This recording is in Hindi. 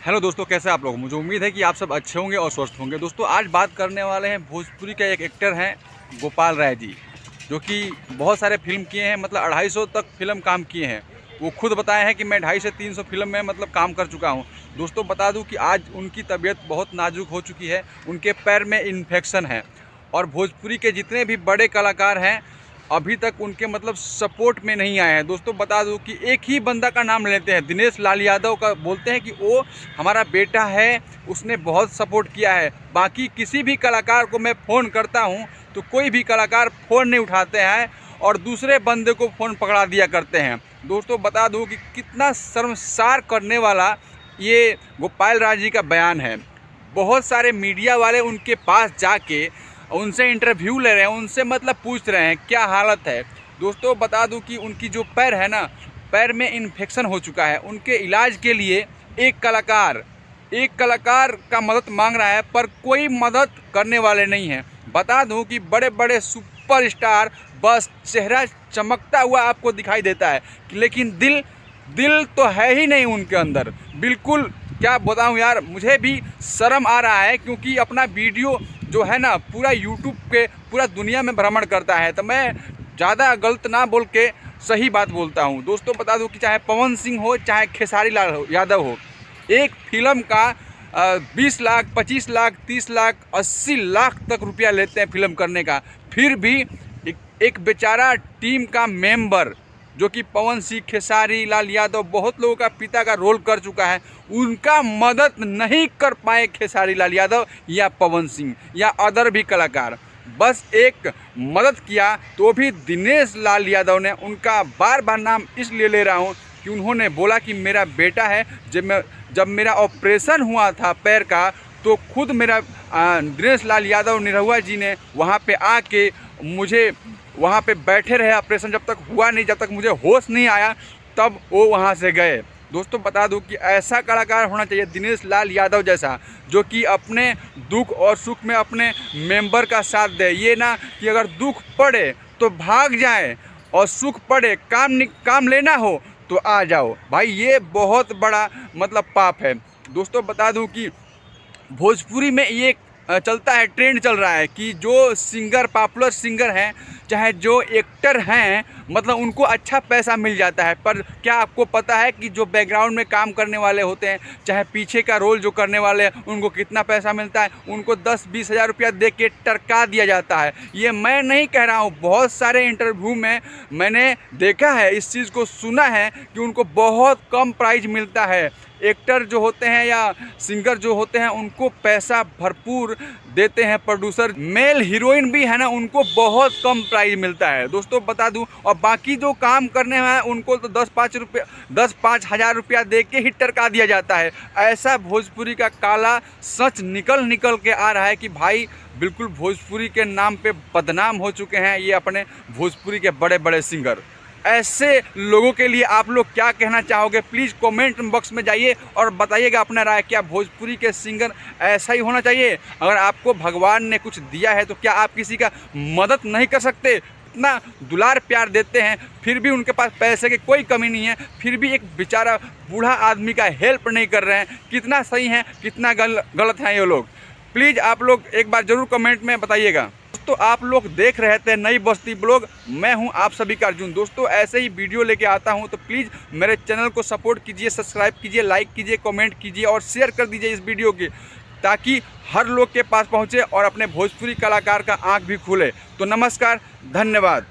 हेलो दोस्तों, कैसे आप लोग। मुझे उम्मीद है कि आप सब अच्छे होंगे और स्वस्थ होंगे। दोस्तों आज बात करने वाले हैं भोजपुरी का एक एक्टर हैं गोपाल राय जी, जो कि बहुत सारे फिल्म किए हैं, मतलब 250 तक फिल्म काम किए हैं। वो खुद बताए हैं कि मैं 250 से 300 फिल्म में मतलब काम कर चुका हूं। दोस्तों बता दूं कि आज उनकी तबीयत बहुत नाजुक हो चुकी है, उनके पैर में इन्फेक्शन है। और भोजपुरी के जितने भी बड़े कलाकार हैं अभी तक उनके मतलब सपोर्ट में नहीं आए हैं। दोस्तों बता दूं कि एक ही बंदा का नाम लेते हैं, दिनेश लाल यादव का, बोलते हैं कि वो हमारा बेटा है, उसने बहुत सपोर्ट किया है। बाकी किसी भी कलाकार को मैं फ़ोन करता हूं तो कोई भी कलाकार फ़ोन नहीं उठाते हैं और दूसरे बंदे को फ़ोन पकड़ा दिया करते हैं। दोस्तों बता दूं कि कितना शर्मसार करने वाला ये गोपाल राय जी का बयान है। बहुत सारे मीडिया वाले उनके पास जाके उनसे इंटरव्यू ले रहे हैं, उनसे मतलब पूछ रहे हैं क्या हालत है। दोस्तों बता दूं कि उनकी जो पैर है ना, पैर में इन्फेक्शन हो चुका है। उनके इलाज के लिए एक कलाकार का मदद मांग रहा है, पर कोई मदद करने वाले नहीं हैं। बता दूं कि बड़े बड़े सुपरस्टार बस चेहरा चमकता हुआ आपको दिखाई देता है, लेकिन दिल तो है ही नहीं उनके अंदर। बिल्कुल क्या बताऊं यार, मुझे भी शर्म आ रहा है, क्योंकि अपना वीडियो जो है ना पूरा यूट्यूब के पूरा दुनिया में भ्रमण करता है, तो मैं ज़्यादा गलत ना बोल के सही बात बोलता हूँ। दोस्तों बता दूं कि चाहे पवन सिंह हो, चाहे खेसारी लाल यादव हो, एक फिल्म का 20 लाख, 25 लाख, 30 लाख, 80 लाख तक रुपया लेते हैं फिल्म करने का। फिर भी एक बेचारा टीम का मेंबर जो कि पवन सिंह, खेसारी लाल यादव, बहुत लोगों का पिता का रोल कर चुका है, उनका मदद नहीं कर पाए खेसारी लाल यादव या पवन सिंह या अदर भी कलाकार। बस एक मदद किया तो भी दिनेश लाल यादव ने उनका बार बार नाम इसलिए ले रहा हूँ कि उन्होंने बोला कि मेरा बेटा है। जब मेरा ऑपरेशन हुआ था पैर का, तो खुद मेरा दिनेश लाल यादव निरहुआ जी ने वहाँ पे आके मुझे वहाँ पे बैठे रहे। ऑपरेशन जब तक हुआ नहीं, जब तक मुझे होश नहीं आया, तब वो वहाँ से गए। दोस्तों बता दूं कि ऐसा कलाकार होना चाहिए दिनेश लाल यादव जैसा, जो कि अपने दुख और सुख में अपने मेंबर का साथ दे। ये ना कि अगर दुख पड़े तो भाग जाए और सुख पड़े काम लेना हो तो आ जाओ। भाई ये बहुत बड़ा मतलब पाप है। दोस्तों बता दूं कि भोजपुरी में ये चलता है, ट्रेंड चल रहा है कि जो सिंगर, पॉपुलर सिंगर हैं, चाहे जो एक्टर हैं, मतलब उनको अच्छा पैसा मिल जाता है। पर क्या आपको पता है कि जो बैकग्राउंड में काम करने वाले होते हैं, चाहे पीछे का रोल जो करने वाले हैं, उनको कितना पैसा मिलता है? उनको 10-20 हज़ार रुपया दे के टरका दिया जाता है। ये मैं नहीं कह रहा हूँ, बहुत सारे इंटरव्यू में मैंने देखा है, इस चीज़ को सुना है कि उनको बहुत कम प्राइस मिलता है। एक्टर जो होते हैं या सिंगर जो होते हैं उनको पैसा भरपूर देते हैं प्रोड्यूसर। मेल हीरोइन भी है ना, उनको बहुत कम प्राइस मिलता है। दोस्तों बता दूं, और बाकी जो काम करने हैं उनको तो 10-5 हज़ार रुपया दे के ही टरका दिया जाता है। ऐसा भोजपुरी का काला सच निकल के आ रहा है कि भाई बिल्कुल भोजपुरी के नाम पे बदनाम हो चुके हैं ये अपने भोजपुरी के बड़े बड़े सिंगर। ऐसे लोगों के लिए आप लोग क्या कहना चाहोगे? प्लीज़ कमेंट बॉक्स में जाइए और बताइएगा अपना राय। क्या भोजपुरी के सिंगर ऐसा ही होना चाहिए? अगर आपको भगवान ने कुछ दिया है तो क्या आप किसी का मदद नहीं कर सकते? इतना दुलार प्यार देते हैं, फिर भी उनके पास पैसे की कोई कमी नहीं है, फिर भी एक बेचारा बूढ़ा आदमी का हेल्प नहीं कर रहे हैं। कितना सही है, कितना गलत हैं ये लोग? प्लीज़ आप लोग एक बार ज़रूर कमेंट में बताइएगा। दोस्तों आप लोग देख रहे थे नई बस्ती ब्लॉग, मैं हूं आप सभी का अर्जुन। दोस्तों ऐसे ही वीडियो लेके आता हूं, तो प्लीज़ मेरे चैनल को सपोर्ट कीजिए, सब्सक्राइब कीजिए, लाइक कीजिए, कमेंट कीजिए और शेयर कर दीजिए इस वीडियो की, ताकि हर लोग के पास पहुंचे और अपने भोजपुरी कलाकार का आँख भी खुले। तो नमस्कार, धन्यवाद।